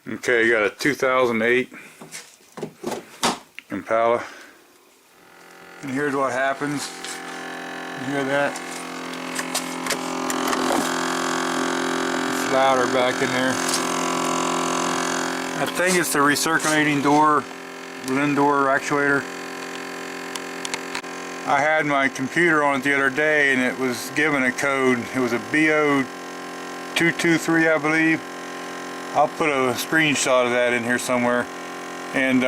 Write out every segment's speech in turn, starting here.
Okay, you got a 2008 Impala. And here's what happens. You hear that? It's louder back in there. I think it's the recirculating door, door actuator. I had my computer on it the other day and it was given a code. It was a B0223, I believe. I'll put a screenshot of that in here somewhere. And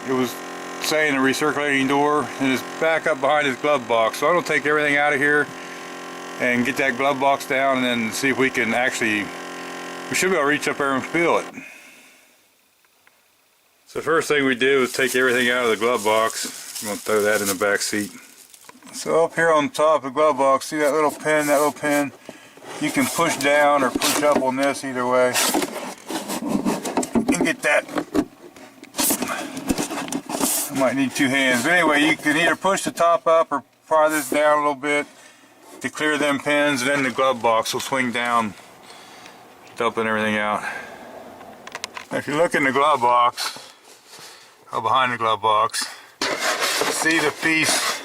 it was saying a recirculating door, and it's back up behind his glove box. So I'm going to take everything out of here and get that glove box down and then see if we can actually, we should be able to reach up there and feel it. So the first thing we did was take everything out of the glove box. I'm going to throw that in the back seat. So up here on top of the glove box, see that little pin, you can push down or push up on this either way. And get that. I might need two hands. But anyway, you can either push the top up or pry this down a little bit to clear them pins, and then the glove box will swing down, dumping everything out. Now if you look in the glove box, or behind the glove box, see the piece.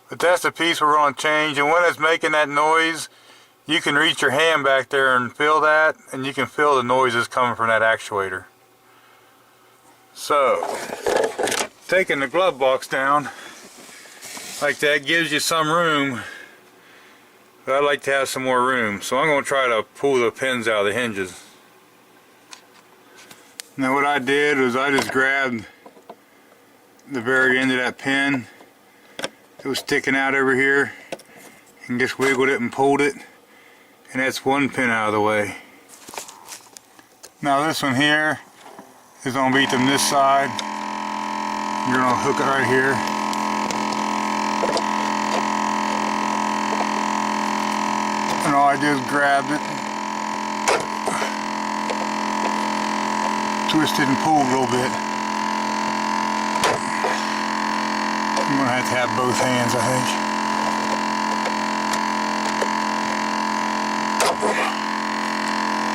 But that's the piece we're going to change, and when it's making that noise, you can reach your hand back there and feel that, and you can feel the noises coming from that actuator. So, taking the glove box down like that gives you some room, but I'd like to have some more room, so I'm going to try to pull the pins out of the hinges. Now what I did was I just grabbed the very end of that pin that was sticking out over here and just wiggled it and pulled it, and that's one pin out of the way. Now this one here is going to be from this side. You're going to hook it right here. And all I did is grab it, twist it and pull a little bit. I'm going to have both hands, I think.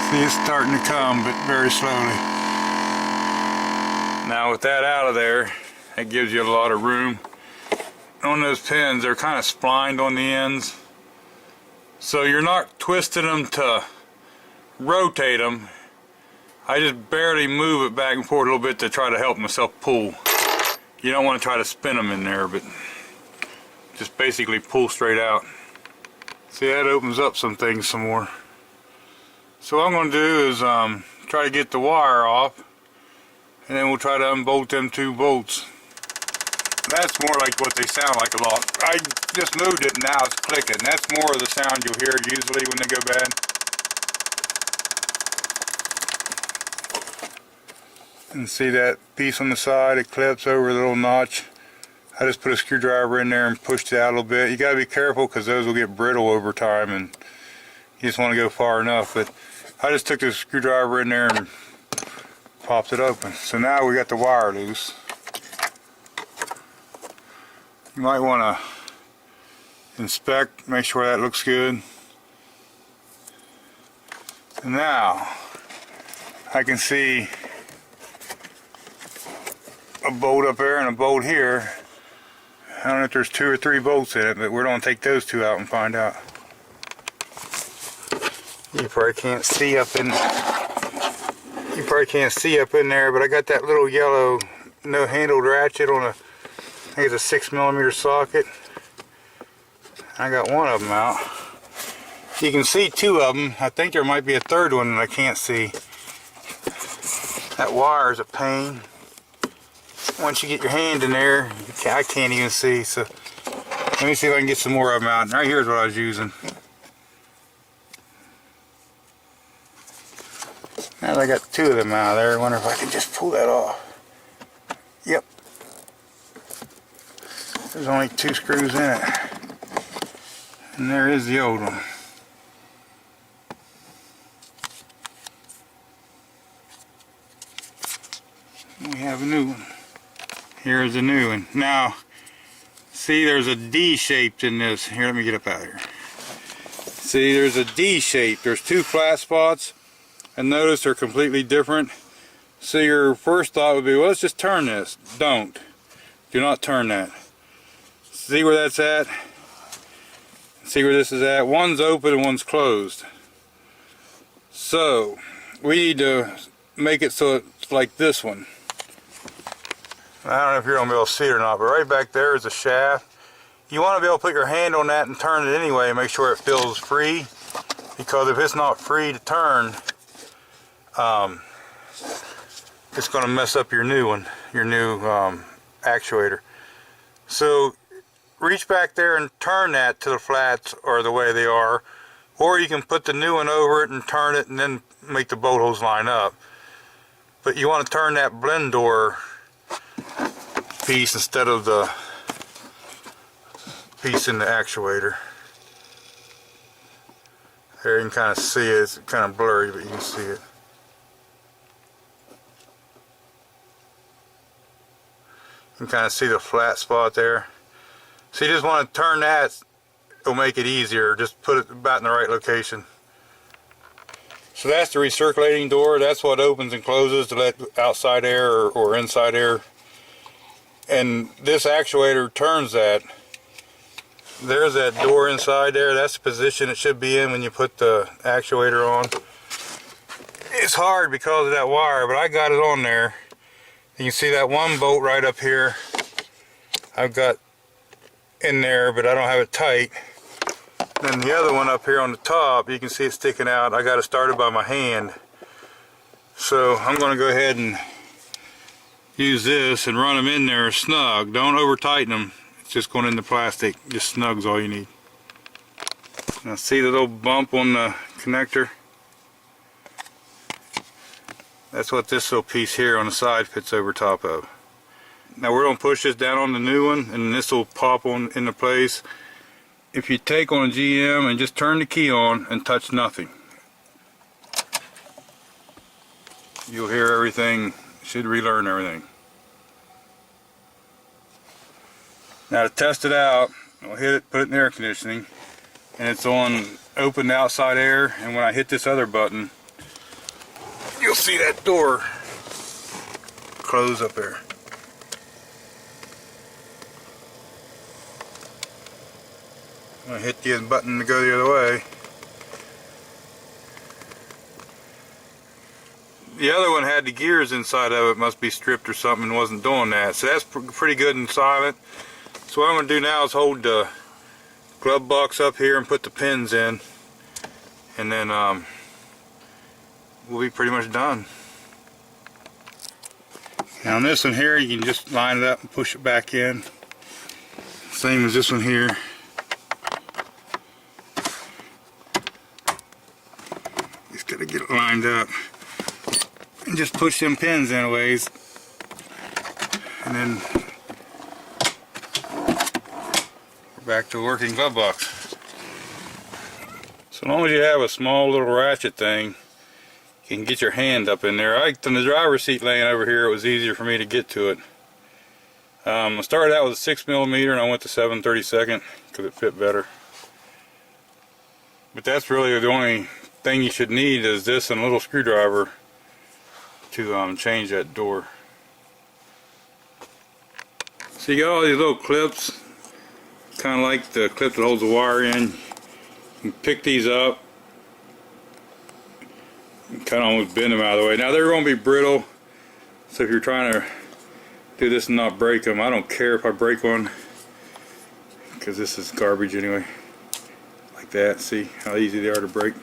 See, it's starting to come, but very slowly. Now with that out of there, that gives you a lot of room. On those pins, they're kind of splined on the ends. So you're not twisting them to rotate them. I just barely move it back and forth a little bit to try to help myself pull. You don't want to try to spin them in there, but just basically pull straight out. See, that opens up some things some more. So what I'm going to do is try to get the wire off, and then we'll try to unbolt them two bolts. That's more like what they sound like a lot. I just moved it and now it's clicking. That's more of the sound you'll hear usually when they go bad. And see that piece on the side, it clips over the little notch. I just put a screwdriver in there and pushed it out a little bit. You gotta be careful because those will get brittle over time and you just want to go far enough. But I just took the screwdriver in there and popped it open. So now we got the wire loose. You might want to inspect, make sure that looks good. And now I can see a bolt up there and a bolt here. I don't know if there's 2 or 3 bolts in it, but we're going to take those two out and find out. You probably can't see up in there, but I got that little yellow no-handled ratchet on a, I think it's a 6mm socket. I got one of them out. You can see 2 of them. I think there might be a third one that I can't see. That wire is a pain. Once you get your hand in there, I can't even see. So let me see if I can get some more of them out. Right here's what I was using. Now that I got 2 of them out of there, I wonder if I can just pull that off. Yep. There's only 2 screws in it. And there is the old one. We have a new one. Here's a new one. Now, see there's a D shaped in this. Here, let me get up out of here. See, there's a D shape. There's two flat spots, and notice they're completely different. So your first thought would be, well, let's just turn this. Don't. Do not turn that. See where that's at? See where this is at? One's open and one's closed. So we need to make it so it's like this one. I don't know if you're going to be able to see it or not, but right back there is a shaft. You want to be able to put your hand on that and turn it anyway and make sure it feels free, because if it's not free to turn, it's going to mess up your new one, your new actuator. So reach back there and turn that to the flats or the way they are, or you can put the new one over it and turn it and then make the bolt holes line up. But you want to turn that blend door piece instead of the piece in the actuator. There you can kind of see it. It's kind of blurry, but you can see it. You can kind of see the flat spot there. So you just want to turn that. It'll make it easier. Just put it about in the right location. So that's the recirculating door. That's what opens and closes to let outside air or inside air. And this actuator turns that. There's that door inside there. That's the position it should be in when you put the actuator on. It's hard because of that wire, but I got it on there. You can see that one bolt right up here I've got in there, but I don't have it tight. Then the other one up here on the top, you can see it sticking out. I got it started by my hand. So I'm going to go ahead and use this and run them in there snug. Don't over tighten them. It's just going in the plastic. Just snug's all you need. Now see the little bump on the connector? That's what this little piece here on the side fits over top of. Now we're going to push this down on the new one, and this will pop on into place. If you take on a GM and just turn the key on and touch nothing, you'll hear everything. Should relearn everything. Now to test it out, I'll hit it, put it in air conditioning, and it's on open outside air, and when I hit this other button, you'll see that door close up there. I'm going to hit the button to go the other way. The other one had the gears inside of it, must be stripped or something, and wasn't doing that. So that's pretty good and silent. So what I'm going to do now is hold the glove box up here and put the pins in, and then we'll be pretty much done. Now on this one here, you can just line it up and push it back in. Same as this one here. Just got to get it lined up. And just push them pins in a ways. And then we're back to working glove box. So long as you have a small little ratchet thing, you can get your hand up in there. I liked on the driver's seat laying over here, it was easier for me to get to it. I started out with a 6mm and I went to 7/32 because it fit better. But that's really the only thing you should need is this and a little screwdriver to change that door. So you got all these little clips, kind of like the clip that holds the wire in. You can pick these up, kind of almost bend them out of the way. Now they're going to be brittle, so if you're trying to do this and not break them, I don't care if I break one, because this is garbage anyway. Like that, see how easy they are to break.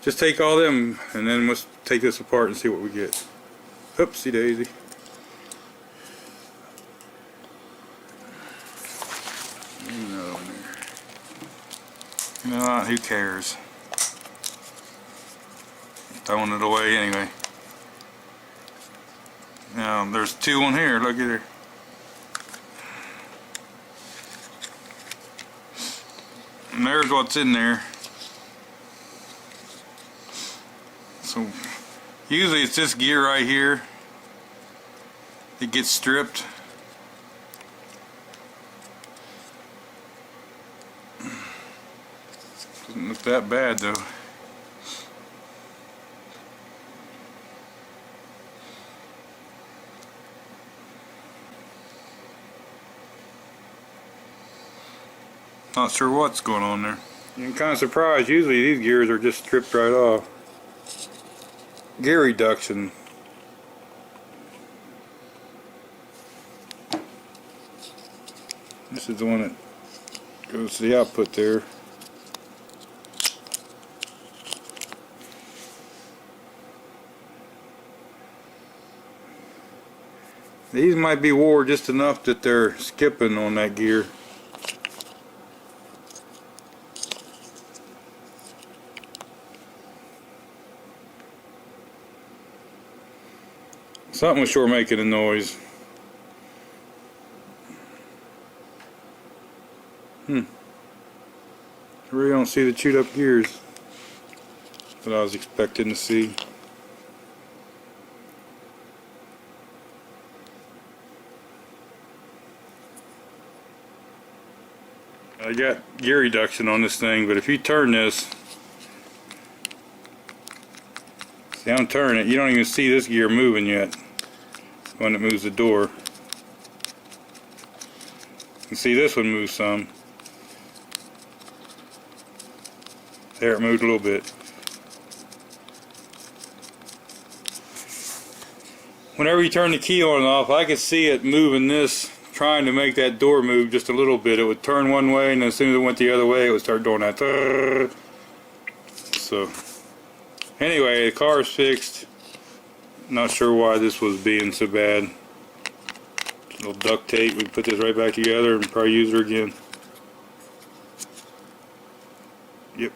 Just take all them and then let's take this apart and see what we get. Oopsie daisy. Another one there. You know, who cares? Throwing it away anyway. Now there's two on here, look at there. And there's what's in there. So usually it's this gear right here. It gets stripped. Doesn't look that bad though. Not sure what's going on there. I'm kind of surprised. Usually these gears are just stripped right off. Gear reduction. This is the one that goes to the output there. These might be wore just enough that they're skipping on that gear. Something was sure making a noise. I really don't see the chewed up gears that I was expecting to see. I got gear reduction on this thing, but if you turn this, see, I'm turning it, you don't even see this gear moving yet when it moves the door. You can see this one move some. There, it moved a little bit. Whenever you turn the key on and off, I could see it moving this, trying to make that door move just a little bit. It would turn one way, and as soon as it went the other way, it would start doing that. So, anyway, the car is fixed. Not sure why this was being so bad. A little duct tape. We put this right back together and probably use her again. Yep.